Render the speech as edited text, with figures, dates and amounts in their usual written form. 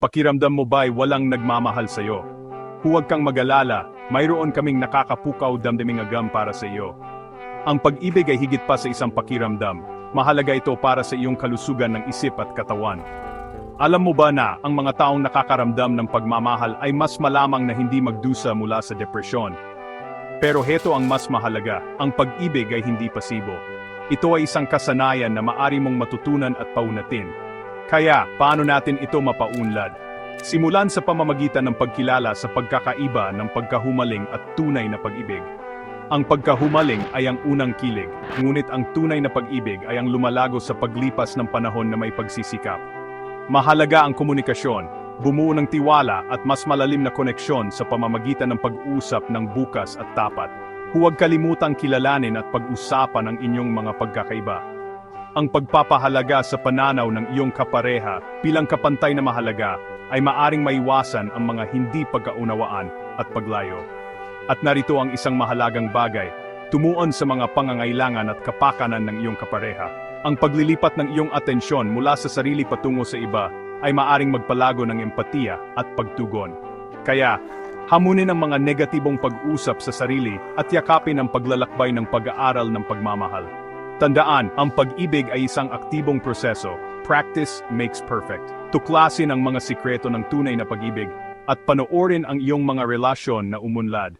Pakiramdam mo ba'y walang nagmamahal sa'yo? Huwag kang mag-alala, mayroon kaming nakakapukaw damdaming agam para sa iyo. Ang pag-ibig ay higit pa sa isang pakiramdam. Mahalaga ito para sa iyong kalusugan ng isip at katawan. Alam mo ba na ang mga taong nakakaramdam ng pagmamahal ay mas malamang na hindi magdusa mula sa depresyon? Pero heto ang mas mahalaga, ang pag-ibig ay hindi pasibo. Ito ay isang kasanayan na maari mong matutunan at paunatin. Kaya, paano natin ito mapaunlad? Simulan sa pamamagitan ng pagkilala sa pagkakaiba ng pagkahumaling at tunay na pag-ibig. Ang pagkahumaling ay ang unang kilig, ngunit ang tunay na pag-ibig ay ang lumalago sa paglipas ng panahon na may pagsisikap. Mahalaga ang komunikasyon, bumuo ng tiwala at mas malalim na koneksyon sa pamamagitan ng pag-usap ng bukas at tapat. Huwag kalimutang kilalanin at pag-usapan ang inyong mga pagkakaiba. Ang pagpapahalaga sa pananaw ng iyong kapareha bilang kapantay na mahalaga ay maaring maiwasan ang mga hindi pagkaunawaan at paglayo. At narito ang isang mahalagang bagay, tumuon sa mga pangangailangan at kapakanan ng iyong kapareha. Ang paglilipat ng iyong atensyon mula sa sarili patungo sa iba ay maaring magpalago ng empatiya at pagtugon. Kaya, hamunin ang mga negatibong pag-usap sa sarili at yakapin ang paglalakbay ng pag-aaral ng pagmamahal. Tandaan, ang pag-ibig ay isang aktibong proseso. Practice makes perfect. Tuklasin ang mga sikreto ng tunay na pag-ibig at panoorin ang iyong mga relasyon na umunlad.